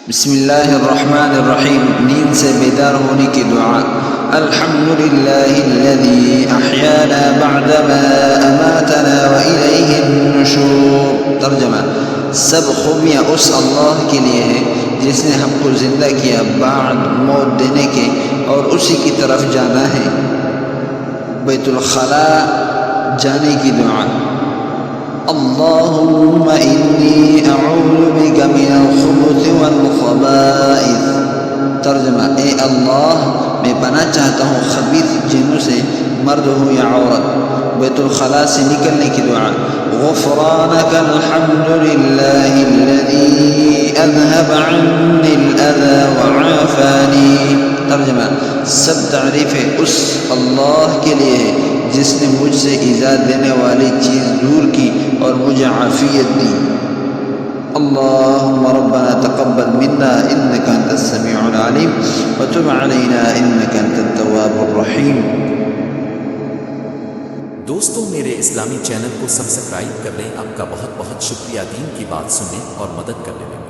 بسم اللہ الرحمن الرحیم، نیند سے بیدار ہونے کی دعا۔ الحمدللہ الذی احیانا بعدما اماتنا والیہ النشور۔ ترجمہ: سب خوبیاں اس اللہ کے لیے ہے جس نے ہم کو زندہ کیا بعد موت دینے کے، اور اسی کی طرف جانا ہے۔ بیت الخلاء جانے کی دعا۔ اللہم انی اعوذ بک من الخبث والخبائث۔ ترجمہ: اے اللہ، میں پناہ چاہتا ہوں خبیث جنوں سے، مرد ہو یا عورت۔ بیت الخلاء سے نکلنے کی دعا۔ غفرانک الحمد للہ الذی اذهب عنی الاذی وعافانی۔ ترجمہ: سب تعریفیں اس اللہ کے لیے ہے جس نے مجھ سے ایذا دینے والی چیز دور کی اور مجھے عافیت دی۔ اللہم ربنا تقبل منا انک انت السمیع العلیم وتب علینا انک انت التواب الرحیم۔ دوستو، میرے اسلامی چینل کو سبسکرائب کر لیں۔ آپ کا بہت بہت شکریہ دین کی بات سننے اور مدد کرنے میں۔